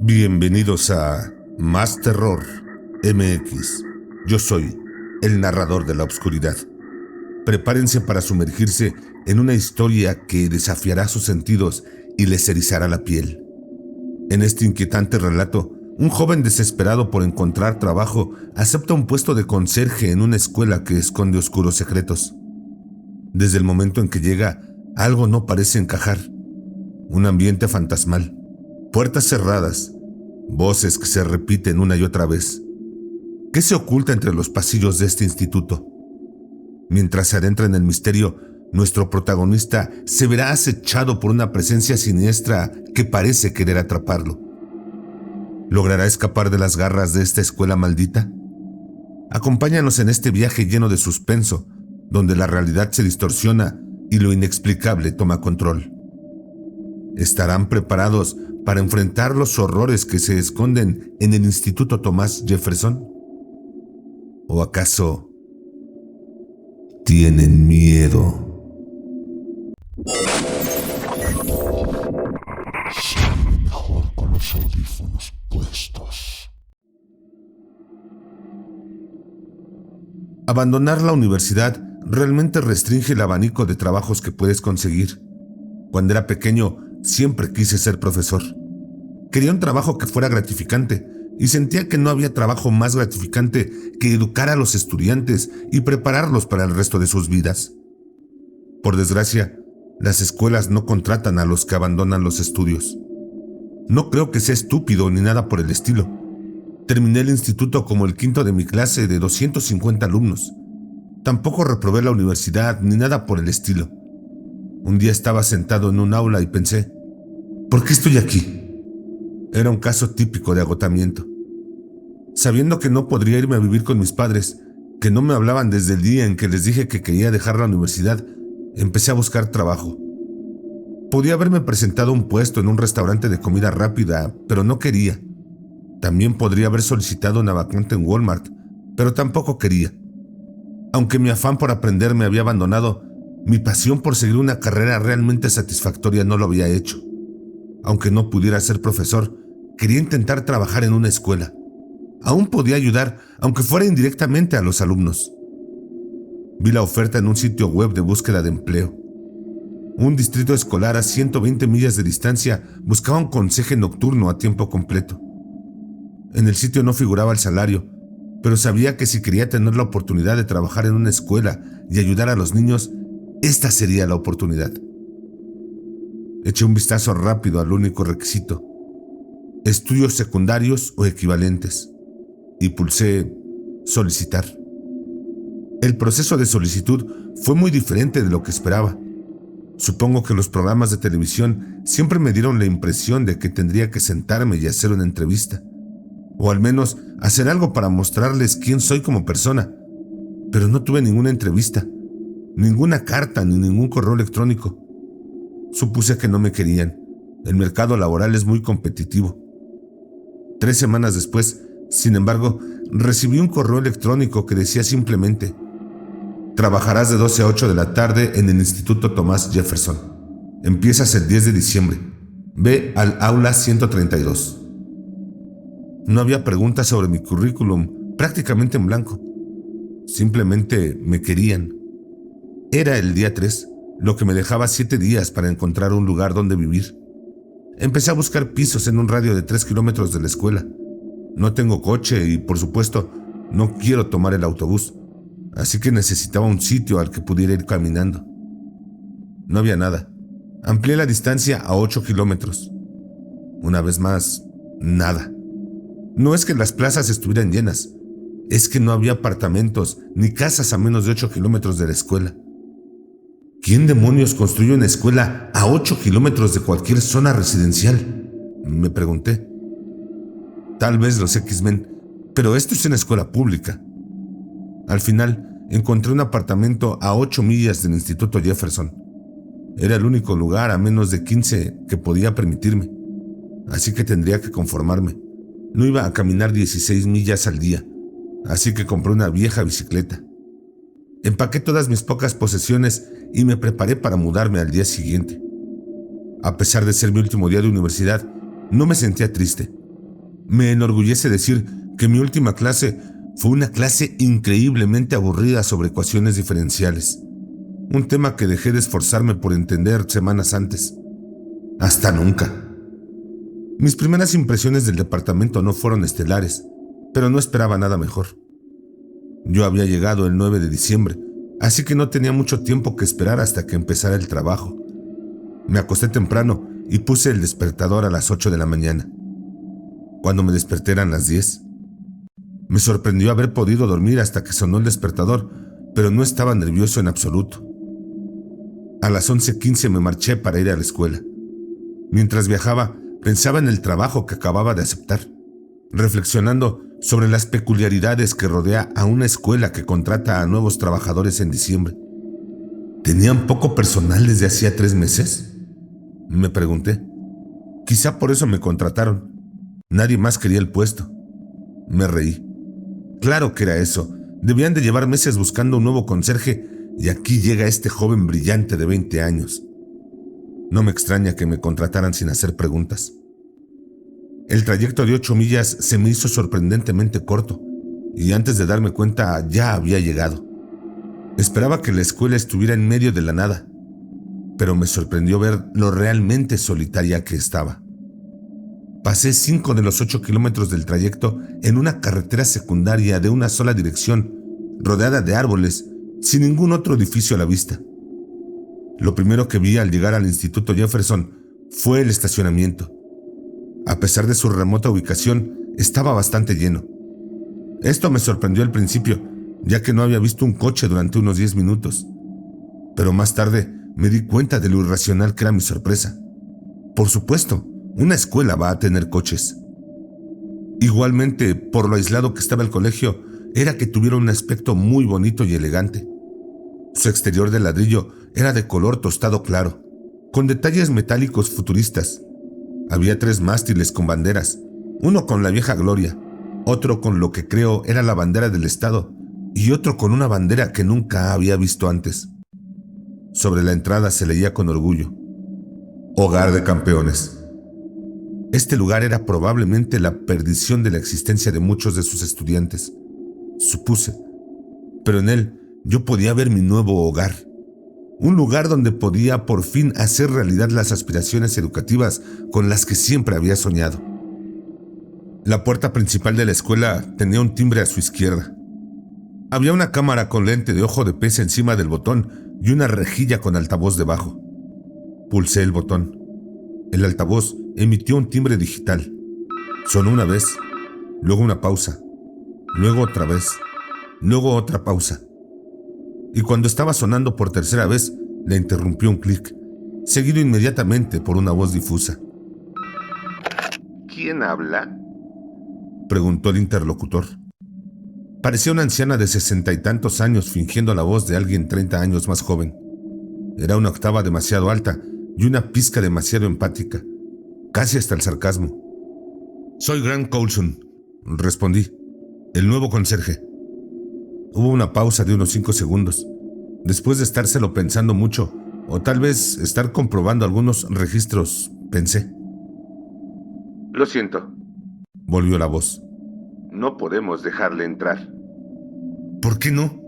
Bienvenidos a Más Terror MX. Yo soy el narrador de la oscuridad. Prepárense para sumergirse en una historia que desafiará sus sentidos y les erizará la piel. En este inquietante relato, un joven desesperado por encontrar trabajo acepta un puesto de conserje en una escuela que esconde oscuros secretos. Desde el momento en que llega, algo no parece encajar. Un ambiente fantasmal, puertas cerradas, voces que se repiten una y otra vez. ¿Qué se oculta entre los pasillos de este instituto? Mientras se adentra en el misterio, nuestro protagonista se verá acechado por una presencia siniestra que parece querer atraparlo. ¿Logrará escapar de las garras de esta escuela maldita? Acompáñanos en este viaje lleno de suspenso, donde la realidad se distorsiona y lo inexplicable toma control. ¿Estarán preparados para enfrentar los horrores que se esconden en el Instituto Thomas Jefferson? ¿O acaso tienen miedo? Sale mejor con los audífonos puestos. Abandonar la universidad realmente restringe el abanico de trabajos que puedes conseguir. Cuando era pequeño, siempre quise ser profesor. Quería un trabajo que fuera gratificante y sentía que no había trabajo más gratificante que educar a los estudiantes y prepararlos para el resto de sus vidas. Por desgracia, las escuelas no contratan a los que abandonan los estudios. No creo que sea estúpido ni nada por el estilo. Terminé el instituto como el quinto de mi clase de 250 alumnos. Tampoco reprobé la universidad ni nada por el estilo. Un día estaba sentado en un aula y pensé, ¿por qué estoy aquí? Era un caso típico de agotamiento. Sabiendo que no podría irme a vivir con mis padres, que no me hablaban desde el día en que les dije que quería dejar la universidad, empecé a buscar trabajo. Podía haberme presentado un puesto en un restaurante de comida rápida, pero no quería. También podría haber solicitado una vacante en Walmart, pero tampoco quería. Aunque mi afán por aprender me había abandonado, mi pasión por seguir una carrera realmente satisfactoria no lo había hecho. Aunque no pudiera ser profesor, quería intentar trabajar en una escuela. Aún podía ayudar, aunque fuera indirectamente, a los alumnos. Vi la oferta en un sitio web de búsqueda de empleo. Un distrito escolar a 120 millas de distancia buscaba un conserje nocturno a tiempo completo. En el sitio no figuraba el salario, pero sabía que si quería tener la oportunidad de trabajar en una escuela y ayudar a los niños, esta sería la oportunidad. Eché un vistazo rápido al único requisito: estudios secundarios o equivalentes, y pulsé solicitar. El proceso de solicitud fue muy diferente de lo que esperaba. Supongo que los programas de televisión siempre me dieron la impresión de que tendría que sentarme y hacer una entrevista, o al menos hacer algo para mostrarles quién soy como persona. Pero no tuve ninguna entrevista, ninguna carta ni ningún correo electrónico. Supuse que no me querían. El mercado laboral es muy competitivo. 3 semanas después, sin embargo, recibí un correo electrónico que decía simplemente: trabajarás de 12 a 8 de la tarde en el Instituto Thomas Jefferson. Empiezas el 10 de diciembre. Ve al aula 132. No había preguntas sobre mi currículum, prácticamente en blanco. Simplemente me querían. Era el día 3, lo que me dejaba 7 días para encontrar un lugar donde vivir. Empecé a buscar pisos en un radio de 3 kilómetros de la escuela. No tengo coche y, por supuesto, no quiero tomar el autobús, así que necesitaba un sitio al que pudiera ir caminando. No había nada. Amplié la distancia a 8 kilómetros. Una vez más, nada. No es que las plazas estuvieran llenas, es que no había apartamentos ni casas a menos de 8 kilómetros de la escuela. ¿Quién demonios construye una escuela a 8 kilómetros de cualquier zona residencial?, me pregunté. Tal vez los X-Men, pero esto es una escuela pública. Al final, encontré un apartamento a 8 millas del Instituto Jefferson. Era el único lugar a menos de 15 que podía permitirme, así que tendría que conformarme. No iba a caminar 16 millas al día, así que compré una vieja bicicleta. Empaqué todas mis pocas posesiones y me preparé para mudarme al día siguiente. A pesar de ser mi último día de universidad, no me sentía triste. Me enorgullece decir que mi última clase fue una clase increíblemente aburrida sobre ecuaciones diferenciales, un tema que dejé de esforzarme por entender semanas antes. Hasta nunca. Mis primeras impresiones del departamento no fueron estelares, pero no esperaba nada mejor. Yo había llegado el 9 de diciembre, así que no tenía mucho tiempo que esperar hasta que empezara el trabajo. Me acosté temprano y puse el despertador a las 8 de la mañana. Cuando me desperté eran las 10. Me sorprendió haber podido dormir hasta que sonó el despertador, pero no estaba nervioso en absoluto. A las 11:15 me marché para ir a la escuela. Mientras viajaba, pensaba en el trabajo que acababa de aceptar, reflexionando sobre las peculiaridades que rodea a una escuela que contrata a nuevos trabajadores en diciembre. ¿Tenían poco personal desde hacía 3 meses? Me pregunté. Quizá por eso me contrataron. Nadie más quería el puesto. Me reí. Claro que era eso. Debían de llevar meses buscando un nuevo conserje y aquí llega este joven brillante de 20 años. No me extraña que me contrataran sin hacer preguntas. El trayecto de 8 millas se me hizo sorprendentemente corto y antes de darme cuenta ya había llegado. Esperaba que la escuela estuviera en medio de la nada, pero me sorprendió ver lo realmente solitaria que estaba. Pasé 5 de los 8 kilómetros del trayecto en una carretera secundaria de una sola dirección, rodeada de árboles, sin ningún otro edificio a la vista. Lo primero que vi al llegar al Instituto Jefferson fue el estacionamiento. A pesar de su remota ubicación, estaba bastante lleno. Esto me sorprendió al principio, ya que no había visto un coche durante unos 10 minutos. Pero más tarde me di cuenta de lo irracional que era mi sorpresa. Por supuesto, una escuela va a tener coches. Igualmente, por lo aislado que estaba el colegio, era que tuviera un aspecto muy bonito y elegante. Su exterior de ladrillo era de color tostado claro, con detalles metálicos futuristas. Había 3 mástiles con banderas, uno con la vieja gloria, otro con lo que creo era la bandera del estado y otro con una bandera que nunca había visto antes. Sobre la entrada se leía con orgullo: Hogar de Campeones. Este lugar era probablemente la perdición de la existencia de muchos de sus estudiantes, supuse, pero en él yo podía ver mi nuevo hogar, un lugar donde podía por fin hacer realidad las aspiraciones educativas con las que siempre había soñado. La puerta principal de la escuela tenía un timbre a su izquierda. Había una cámara con lente de ojo de pez encima del botón y una rejilla con altavoz debajo. Pulsé el botón. El altavoz emitió un timbre digital. Sonó una vez, luego una pausa, luego otra vez, luego otra pausa. Y cuando estaba sonando por tercera vez, le interrumpió un clic, seguido inmediatamente por una voz difusa. ¿Quién habla?, preguntó el interlocutor. Parecía una anciana de 60 y tantos años fingiendo la voz de alguien 30 años más joven. Era una octava demasiado alta y una pizca demasiado empática, casi hasta el sarcasmo. «Soy Grant Coulson», respondí, «el nuevo conserje». Hubo una pausa de unos 5 segundos. Después de estárselo pensando mucho, o tal vez estar comprobando algunos registros, pensé. «Lo siento», volvió la voz. «No podemos dejarle entrar». «¿Por qué no?»,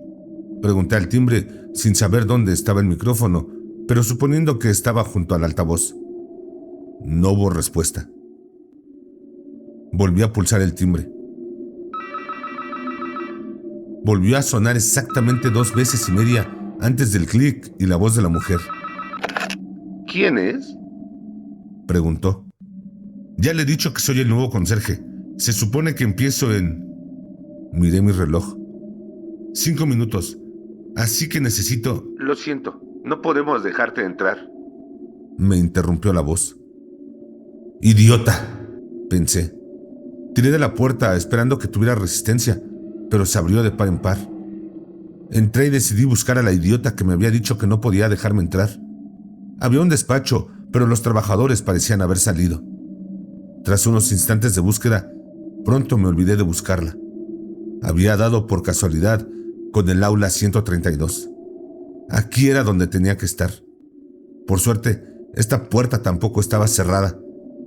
pregunté al timbre, sin saber dónde estaba el micrófono, pero suponiendo que estaba junto al altavoz. No hubo respuesta. Volví a pulsar el timbre. Volvió a sonar exactamente 2 veces y media antes del clic y la voz de la mujer. «¿Quién es?», preguntó. «Ya le he dicho que soy el nuevo conserje. Se supone que empiezo en...». Miré mi reloj. 5 minutos. Así que necesito... «Lo siento, no podemos dejarte entrar», me interrumpió la voz. «Idiota», pensé. Tiré de la puerta esperando que tuviera resistencia, pero se abrió de par en par. Entré y decidí buscar a la idiota que me había dicho que no podía dejarme entrar. Había un despacho, pero los trabajadores parecían haber salido. Tras unos instantes de búsqueda, pronto me olvidé de buscarla. Había dado por casualidad con el aula 132. Aquí era donde tenía que estar. Por suerte, esta puerta tampoco estaba cerrada,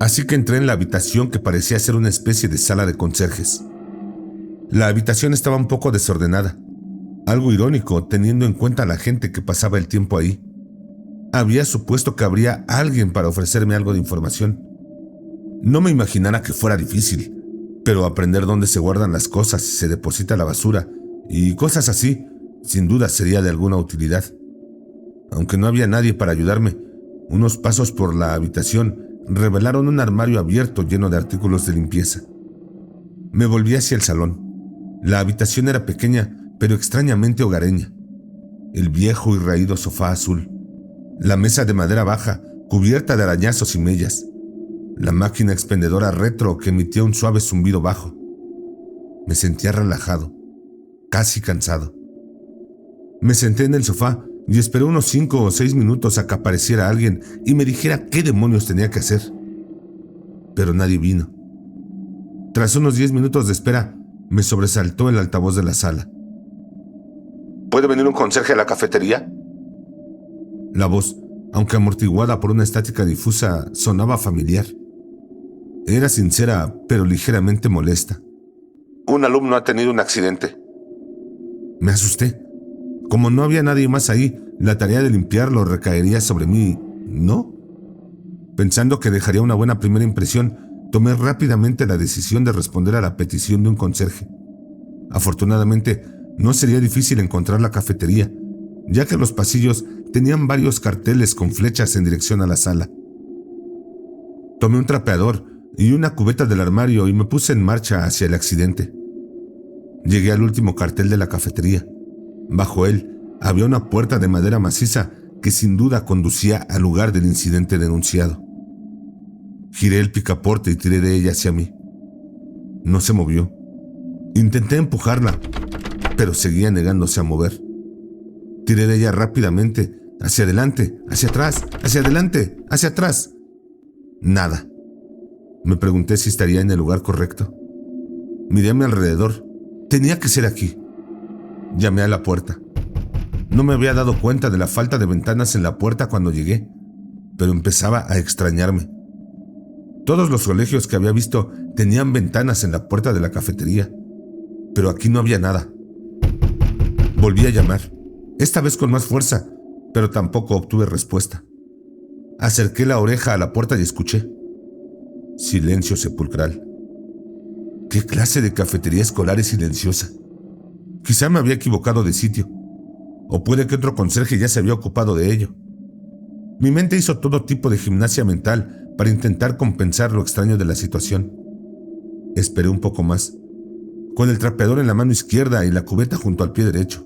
Así que entré en la habitación que parecía ser una especie de sala de conserjes. La habitación estaba un poco desordenada, algo irónico teniendo en cuenta la gente que pasaba el tiempo ahí. Había supuesto que habría alguien para ofrecerme algo de información. No me imaginara que fuera difícil, pero aprender dónde se guardan las cosas y se deposita la basura y cosas así, sin duda sería de alguna utilidad. Aunque no había nadie para ayudarme, unos pasos por la habitación revelaron un armario abierto lleno de artículos de limpieza. Me volví hacia el salón. La habitación era pequeña, pero extrañamente hogareña. El viejo y raído sofá azul, la mesa de madera baja, cubierta de arañazos y mellas, la máquina expendedora retro que emitía un suave zumbido bajo. Me sentía relajado, casi cansado. Me senté en el sofá y esperé unos 5 o 6 minutos a que apareciera alguien y me dijera qué demonios tenía que hacer. Pero nadie vino. Tras unos 10 minutos de espera, me sobresaltó el altavoz de la sala. ¿Puede venir un conserje a la cafetería? La voz, aunque amortiguada por una estática difusa, sonaba familiar. Era sincera, pero ligeramente molesta. Un alumno ha tenido un accidente. Me asusté. Como no había nadie más ahí, la tarea de limpiarlo recaería sobre mí, ¿no? Pensando que dejaría una buena primera impresión, tomé rápidamente la decisión de responder a la petición de un conserje. Afortunadamente, no sería difícil encontrar la cafetería, ya que los pasillos tenían varios carteles con flechas en dirección a la sala. Tomé un trapeador y una cubeta del armario y me puse en marcha hacia el accidente. Llegué al último cartel de la cafetería. Bajo él había una puerta de madera maciza que sin duda conducía al lugar del incidente denunciado. Giré el picaporte y tiré de ella hacia mí. No se movió. Intenté empujarla, pero seguía negándose a mover. Tiré de ella rápidamente, hacia adelante, hacia atrás, hacia adelante, hacia atrás. Nada. Me pregunté si estaría en el lugar correcto. Miré a mi alrededor. Tenía que ser aquí. Llamé a la puerta. No me había dado cuenta de la falta de ventanas en la puerta cuando llegué, pero empezaba a extrañarme. Todos los colegios que había visto tenían ventanas en la puerta de la cafetería, pero aquí no había nada. Volví a llamar, esta vez con más fuerza, pero tampoco obtuve respuesta. Acerqué la oreja a la puerta y escuché. Silencio sepulcral. ¿Qué clase de cafetería escolar es silenciosa? Quizá me había equivocado de sitio, o puede que otro conserje ya se había ocupado de ello. Mi mente hizo todo tipo de gimnasia mental para intentar compensar lo extraño de la situación. Esperé un poco más, con el trapeador en la mano izquierda y la cubeta junto al pie derecho.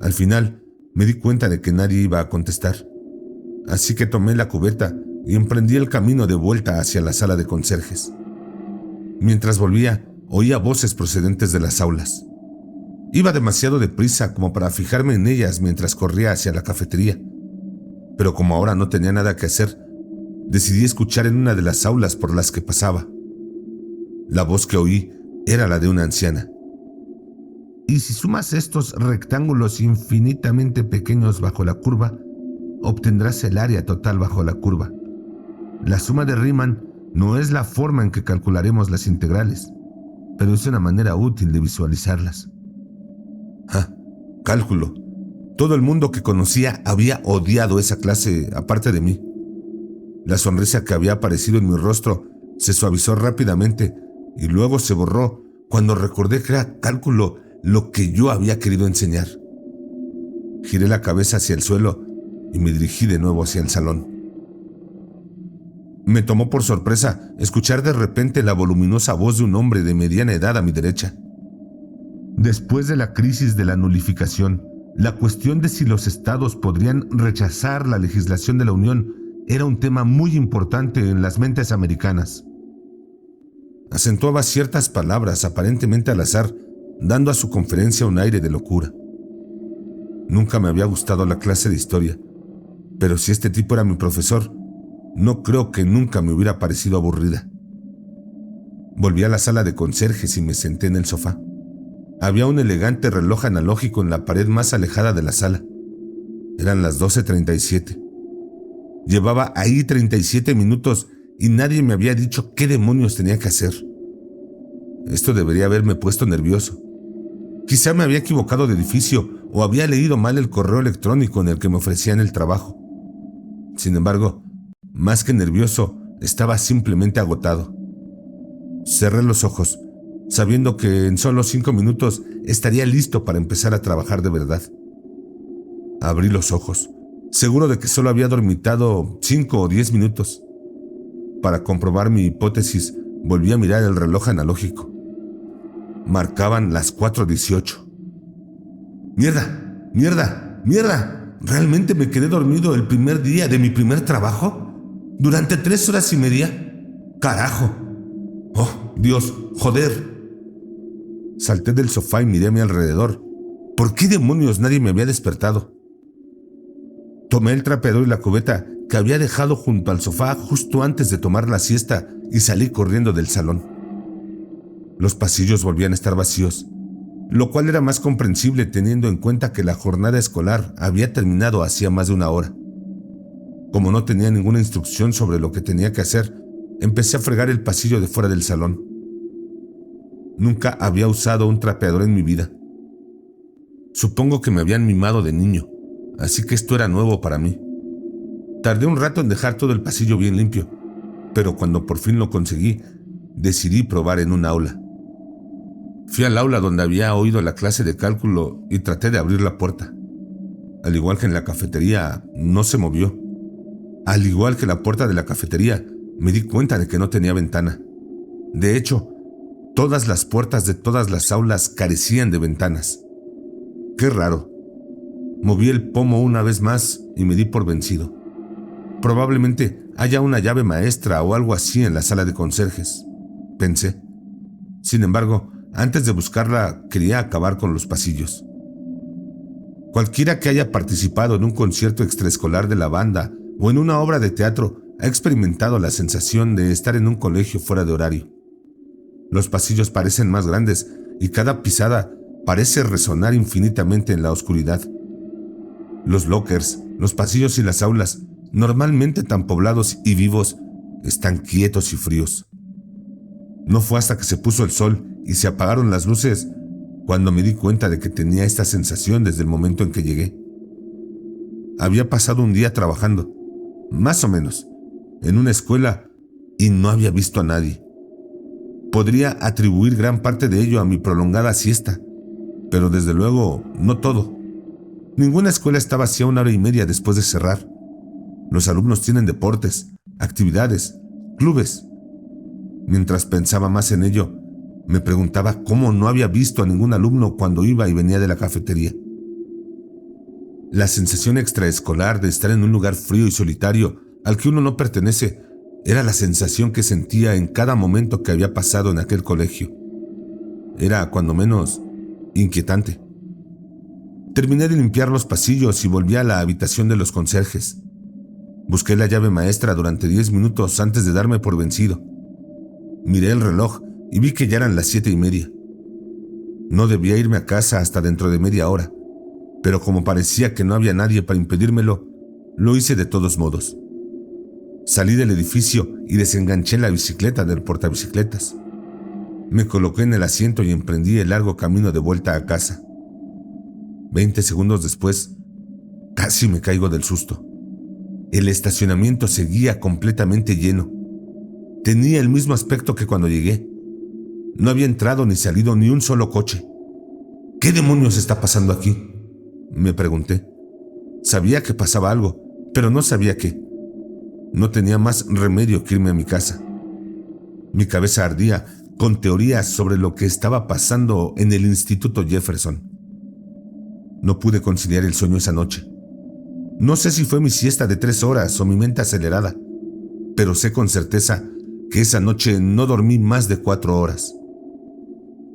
Al final, me di cuenta de que nadie iba a contestar, así que tomé la cubeta y emprendí el camino de vuelta hacia la sala de conserjes. Mientras volvía, oía voces procedentes de las aulas. Iba demasiado deprisa como para fijarme en ellas mientras corría hacia la cafetería, pero como ahora no tenía nada que hacer, decidí escuchar en una de las aulas por las que pasaba. La voz que oí era la de una anciana. Y si sumas estos rectángulos infinitamente pequeños bajo la curva, obtendrás el área total bajo la curva. La suma de Riemann no es la forma en que calcularemos las integrales, pero es una manera útil de visualizarlas. Cálculo. Todo el mundo que conocía había odiado esa clase aparte de mí. La sonrisa que había aparecido en mi rostro se suavizó rápidamente y luego se borró cuando recordé que era cálculo lo que yo había querido enseñar. Giré la cabeza hacia el suelo y me dirigí de nuevo hacia el salón. Me tomó por sorpresa escuchar de repente la voluminosa voz de un hombre de mediana edad a mi derecha. Después de la crisis de la nulificación, la cuestión de si los estados podrían rechazar la legislación de la Unión era un tema muy importante en las mentes americanas. Acentuaba ciertas palabras aparentemente al azar, dando a su conferencia un aire de locura. Nunca me había gustado la clase de historia, pero si este tipo era mi profesor, no creo que nunca me hubiera parecido aburrida. Volví a la sala de conserjes y me senté en el sofá. Había un elegante reloj analógico en la pared más alejada de la sala. Eran las 12:37. Llevaba ahí 37 minutos y nadie me había dicho qué demonios tenía que hacer. Esto debería haberme puesto nervioso. Quizá me había equivocado de edificio o había leído mal el correo electrónico en el que me ofrecían el trabajo. Sin embargo, más que nervioso, estaba simplemente agotado. Cerré los ojos, sabiendo que en solo 5 minutos estaría listo para empezar a trabajar de verdad. Abrí los ojos, seguro de que solo había dormitado 5 o 10 minutos. Para comprobar mi hipótesis, volví a mirar el reloj analógico. Marcaban las 4:18. ¡Mierda! ¡Mierda! ¡Mierda! ¿Realmente me quedé dormido el primer día de mi primer trabajo? ¿Durante 3 horas y media? ¡Carajo! ¡Oh, Dios! ¡Joder! Salté del sofá y miré a mi alrededor. ¿Por qué demonios nadie me había despertado? Tomé el trapeador y la cubeta que había dejado junto al sofá justo antes de tomar la siesta y salí corriendo del salón. Los pasillos volvían a estar vacíos, lo cual era más comprensible teniendo en cuenta que la jornada escolar había terminado hacía más de 1 hora. Como no tenía ninguna instrucción sobre lo que tenía que hacer, empecé a fregar el pasillo de fuera del salón. Nunca había usado un trapeador en mi vida. Supongo que me habían mimado de niño, así que esto era nuevo para mí. Tardé un rato en dejar todo el pasillo bien limpio, pero cuando por fin lo conseguí, decidí probar en un aula. Fui al aula donde había oído la clase de cálculo y traté de abrir la puerta. Al igual que en la cafetería, no se movió. Al igual que la puerta de la cafetería, me di cuenta de que no tenía ventana. De hecho, todas las puertas de todas las aulas carecían de ventanas. Qué raro. Moví el pomo una vez más y me di por vencido. Probablemente haya una llave maestra o algo así en la sala de conserjes, pensé. Sin embargo, antes de buscarla, quería acabar con los pasillos. Cualquiera que haya participado en un concierto extraescolar de la banda o en una obra de teatro ha experimentado la sensación de estar en un colegio fuera de horario. Los pasillos parecen más grandes y cada pisada parece resonar infinitamente en la oscuridad. Los lockers, los pasillos y las aulas, normalmente tan poblados y vivos, están quietos y fríos. No fue hasta que se puso el sol y se apagaron las luces cuando me di cuenta de que tenía esta sensación desde el momento en que llegué. Había pasado un día trabajando, más o menos, en una escuela y no había visto a nadie. Podría atribuir gran parte de ello a mi prolongada siesta, pero desde luego no todo. Ninguna escuela está vacía 1 hora y media después de cerrar. Los alumnos tienen deportes, actividades, clubes. Mientras pensaba más en ello, me preguntaba cómo no había visto a ningún alumno cuando iba y venía de la cafetería. La sensación extraescolar de estar en un lugar frío y solitario al que uno no pertenece era la sensación que sentía en cada momento que había pasado en aquel colegio. Era, cuando menos, inquietante. Terminé de limpiar los pasillos y volví a la habitación de los conserjes. Busqué la llave maestra durante 10 minutos antes de darme por vencido. Miré el reloj y vi que ya eran las 7:30. No debía irme a casa hasta dentro de media hora, pero como parecía que no había nadie para impedírmelo, lo hice de todos modos. Salí del edificio y desenganché la bicicleta del portabicicletas. Me coloqué en el asiento y emprendí el largo camino de vuelta a casa. 20 segundos después, casi me caigo del susto. El estacionamiento seguía completamente lleno. Tenía el mismo aspecto que cuando llegué. No había entrado ni salido ni un solo coche. ¿Qué demonios está pasando aquí?, me pregunté. Sabía que pasaba algo, pero no sabía qué. No tenía más remedio que irme a mi casa. Mi cabeza ardía con teorías sobre lo que estaba pasando en el Instituto Jefferson. No pude conciliar el sueño esa noche. No sé si fue mi siesta de 3 horas o mi mente acelerada, pero sé con certeza que esa noche no dormí más de 4 horas.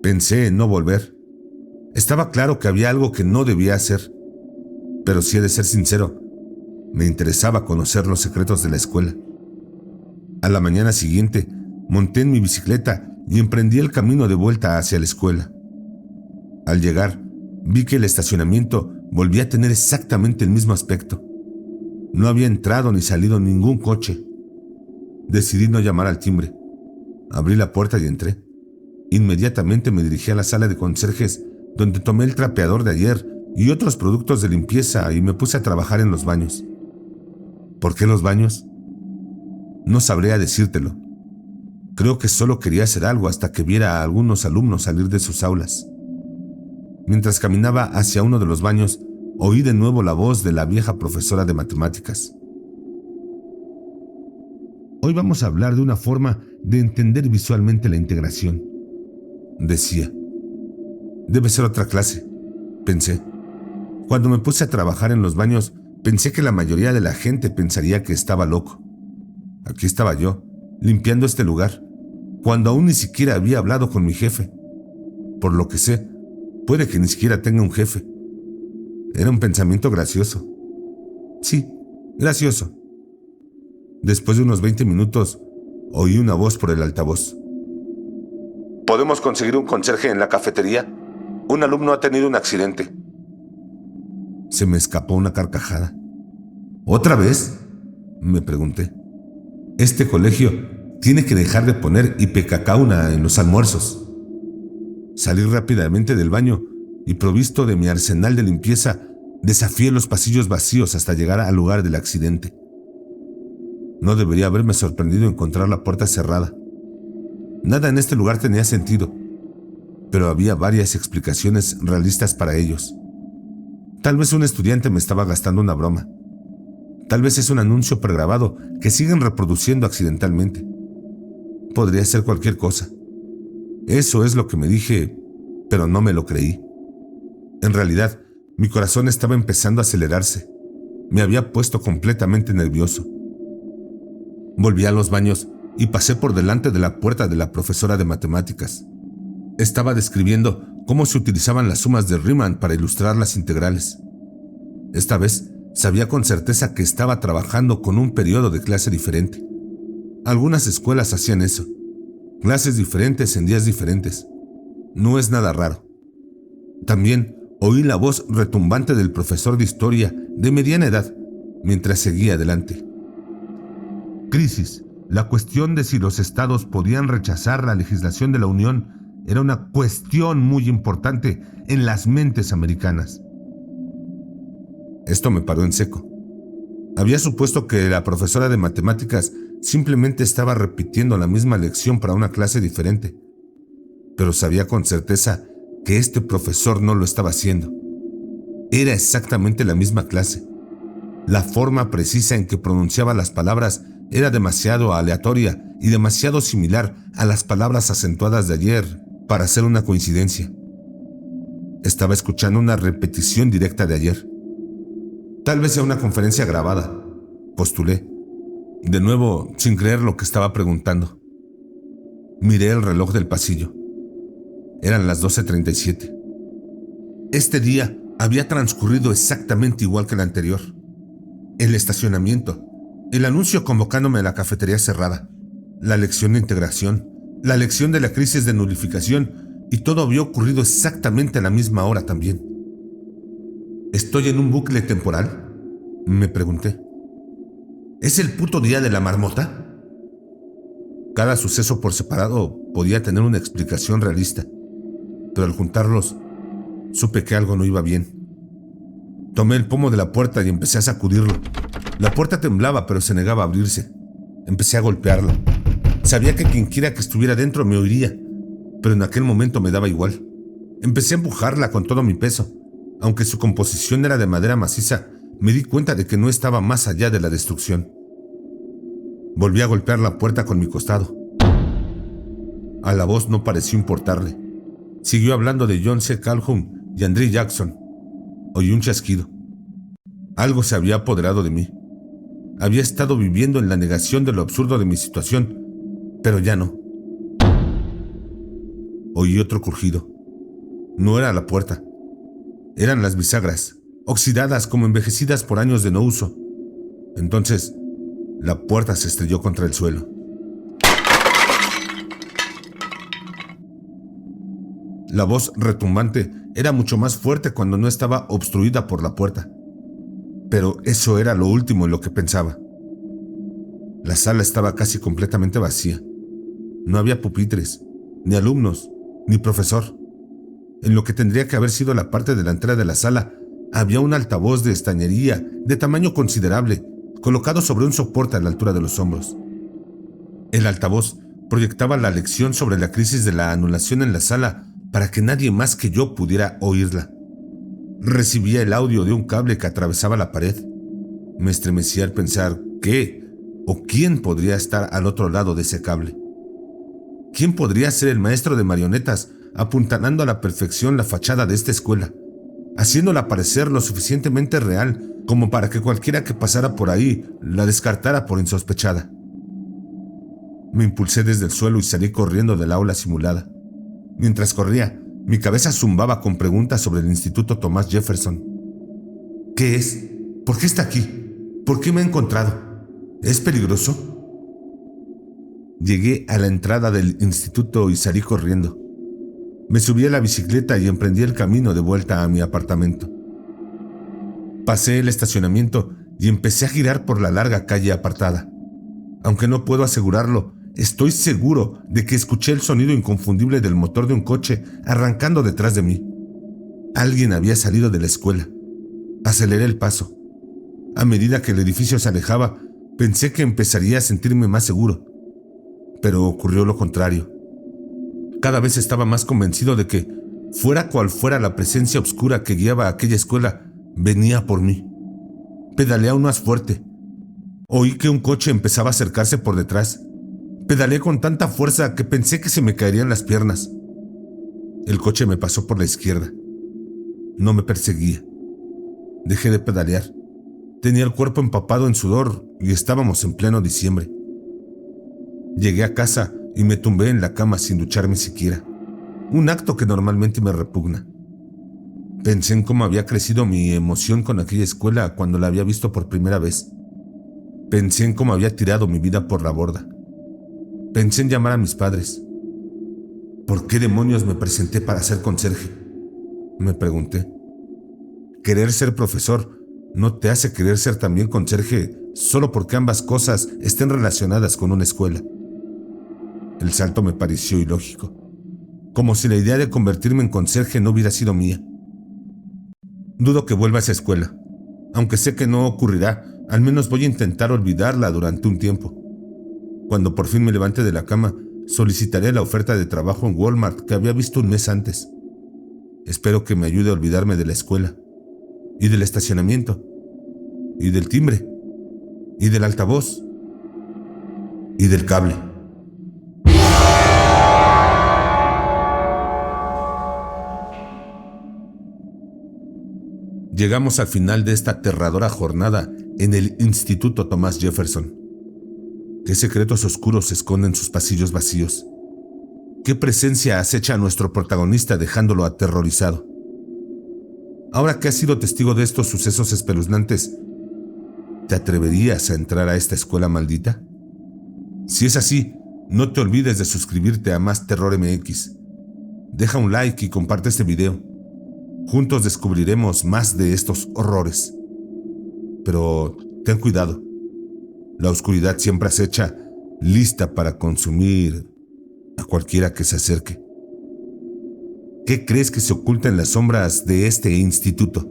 Pensé en no volver. Estaba claro que había algo que no debía hacer, pero si he de ser sincero, me interesaba conocer los secretos de la escuela. A la mañana siguiente, monté en mi bicicleta y emprendí el camino de vuelta hacia la escuela. Al llegar, vi que el estacionamiento volvía a tener exactamente el mismo aspecto. No había entrado ni salido ningún coche. Decidí no llamar al timbre. Abrí la puerta y entré. Inmediatamente me dirigí a la sala de conserjes, donde tomé el trapeador de ayer y otros productos de limpieza y me puse a trabajar en los baños. ¿Por qué los baños? No sabría decírtelo. Creo que solo quería hacer algo hasta que viera a algunos alumnos salir de sus aulas. Mientras caminaba hacia uno de los baños, oí de nuevo la voz de la vieja profesora de matemáticas. Hoy vamos a hablar de una forma de entender visualmente la integración, decía. Debe ser otra clase, pensé. Cuando me puse a trabajar en los baños, pensé que la mayoría de la gente pensaría que estaba loco. Aquí estaba yo, limpiando este lugar, cuando aún ni siquiera había hablado con mi jefe. Por lo que sé, puede que ni siquiera tenga un jefe. Era un pensamiento gracioso. Sí, gracioso. Después de unos 20 minutos, oí una voz por el altavoz. ¿Podemos conseguir un conserje en la cafetería? Un alumno ha tenido un accidente. Se me escapó una carcajada. ¿Otra vez?, me pregunté. Este colegio tiene que dejar de poner ipecacuanha en los almuerzos. Salí rápidamente del baño y, provisto de mi arsenal de limpieza, desafié los pasillos vacíos hasta llegar al lugar del accidente. No debería haberme sorprendido encontrar la puerta cerrada. Nada en este lugar tenía sentido, pero había varias explicaciones realistas para ellos. Tal vez un estudiante me estaba gastando una broma. Tal vez es un anuncio pregrabado que siguen reproduciendo accidentalmente. Podría ser cualquier cosa. Eso es lo que me dije, pero no me lo creí. En realidad, mi corazón estaba empezando a acelerarse. Me había puesto completamente nervioso. Volví a los baños y pasé por delante de la puerta de la profesora de matemáticas. Estaba describiendo cómo se utilizaban las sumas de Riemann para ilustrar las integrales. Esta vez sabía con certeza que estaba trabajando con un periodo de clase diferente. Algunas escuelas hacían eso. Clases diferentes en días diferentes. No es nada raro. También oí la voz retumbante del profesor de historia de mediana edad mientras seguía adelante. Crisis. La cuestión de si los estados podían rechazar la legislación de la Unión era una cuestión muy importante en las mentes americanas. Esto me paró en seco. Había supuesto que la profesora de matemáticas simplemente estaba repitiendo la misma lección para una clase diferente, pero sabía con certeza que este profesor no lo estaba haciendo. Era exactamente la misma clase. La forma precisa en que pronunciaba las palabras era demasiado aleatoria y demasiado similar a las palabras acentuadas de ayer para ser una coincidencia. Estaba escuchando una repetición directa de ayer. Tal vez sea una conferencia grabada, postulé, de nuevo sin creer lo que estaba preguntando. Miré el reloj del pasillo. Eran las 12:37. Este día había transcurrido exactamente igual que el anterior. El estacionamiento, el anuncio convocándome a la cafetería cerrada, la lección de integración, la lección de la crisis de nulificación, y todo había ocurrido exactamente a la misma hora también. ¿Estoy en un bucle temporal?, me pregunté. ¿Es el puto día de la marmota? Cada suceso por separado podía tener una explicación realista, pero al juntarlos, supe que algo no iba bien. Tomé el pomo de la puerta y empecé a sacudirlo. La puerta temblaba, pero se negaba a abrirse. Empecé a golpearla. Sabía que quienquiera que estuviera dentro me oiría, pero en aquel momento me daba igual. Empecé a empujarla con todo mi peso. Aunque su composición era de madera maciza, me di cuenta de que no estaba más allá de la destrucción. Volví a golpear la puerta con mi costado. A la voz no pareció importarle. Siguió hablando de John C. Calhoun y Andrew Jackson. Oí un chasquido. Algo se había apoderado de mí. Había estado viviendo en la negación de lo absurdo de mi situación, pero ya no. Oí otro crujido. No era la puerta. Eran las bisagras, oxidadas como envejecidas por años de no uso. Entonces, la puerta se estrelló contra el suelo. La voz retumbante era mucho más fuerte cuando no estaba obstruida por la puerta. Pero eso era lo último en lo que pensaba. La sala estaba casi completamente vacía. No había pupitres, ni alumnos, ni profesor. En lo que tendría que haber sido la parte delantera de la sala, había un altavoz de estañería de tamaño considerable, colocado sobre un soporte a la altura de los hombros. El altavoz proyectaba la lección sobre la crisis de la anulación en la sala para que nadie más que yo pudiera oírla. Recibía el audio de un cable que atravesaba la pared. Me estremecía al pensar qué o quién podría estar al otro lado de ese cable. ¿Quién podría ser el maestro de marionetas apuntalando a la perfección la fachada de esta escuela, haciéndola parecer lo suficientemente real como para que cualquiera que pasara por ahí la descartara por insospechada? Me impulsé desde el suelo y salí corriendo del aula simulada. Mientras corría, mi cabeza zumbaba con preguntas sobre el Instituto Thomas Jefferson. ¿Qué es? ¿Por qué está aquí? ¿Por qué me ha encontrado? ¿Es peligroso? Llegué a la entrada del instituto y salí corriendo. Me subí a la bicicleta y emprendí el camino de vuelta a mi apartamento. Pasé el estacionamiento y empecé a girar por la larga calle apartada. Aunque no puedo asegurarlo, estoy seguro de que escuché el sonido inconfundible del motor de un coche arrancando detrás de mí. Alguien había salido de la escuela. Aceleré el paso. A medida que el edificio se alejaba, pensé que empezaría a sentirme más seguro. Pero ocurrió lo contrario. Cada vez estaba más convencido de que, fuera cual fuera la presencia oscura que guiaba a aquella escuela, venía por mí. Pedaleé aún más fuerte. Oí que un coche empezaba a acercarse por detrás. Pedaleé con tanta fuerza que pensé que se me caerían las piernas. El coche me pasó por la izquierda. No me perseguía. Dejé de pedalear. Tenía el cuerpo empapado en sudor y estábamos en pleno diciembre. Llegué a casa y me tumbé en la cama sin ducharme siquiera, un acto que normalmente me repugna. Pensé en cómo había crecido mi emoción con aquella escuela cuando la había visto por primera vez. Pensé en cómo había tirado mi vida por la borda. Pensé en llamar a mis padres. ¿Por qué demonios me presenté para ser conserje?, me pregunté. Querer ser profesor no te hace querer ser también conserje solo porque ambas cosas estén relacionadas con una escuela. El salto me pareció ilógico, como si la idea de convertirme en conserje no hubiera sido mía. Dudo que vuelva a esa escuela. Aunque sé que no ocurrirá, al menos voy a intentar olvidarla durante un tiempo. Cuando por fin me levante de la cama, solicitaré la oferta de trabajo en Walmart que había visto un mes antes. Espero que me ayude a olvidarme de la escuela, y del estacionamiento, y del timbre, y del altavoz, y del cable. Llegamos al final de esta aterradora jornada en el Instituto Thomas Jefferson. ¿Qué secretos oscuros se esconden en sus pasillos vacíos? ¿Qué presencia acecha a nuestro protagonista dejándolo aterrorizado? Ahora que has sido testigo de estos sucesos espeluznantes, ¿te atreverías a entrar a esta escuela maldita? Si es así, no te olvides de suscribirte a Más Terror MX. Deja un like y comparte este video. Juntos descubriremos más de estos horrores. Pero ten cuidado. La oscuridad siempre acecha, lista para consumir a cualquiera que se acerque. ¿Qué crees que se oculta en las sombras de este instituto?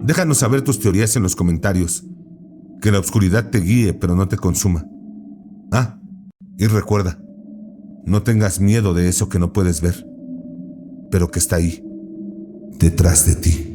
Déjanos saber tus teorías en los comentarios. Que la oscuridad te guíe, pero no te consuma. Ah, y recuerda, no tengas miedo de eso que no puedes ver, pero que está ahí, detrás de ti.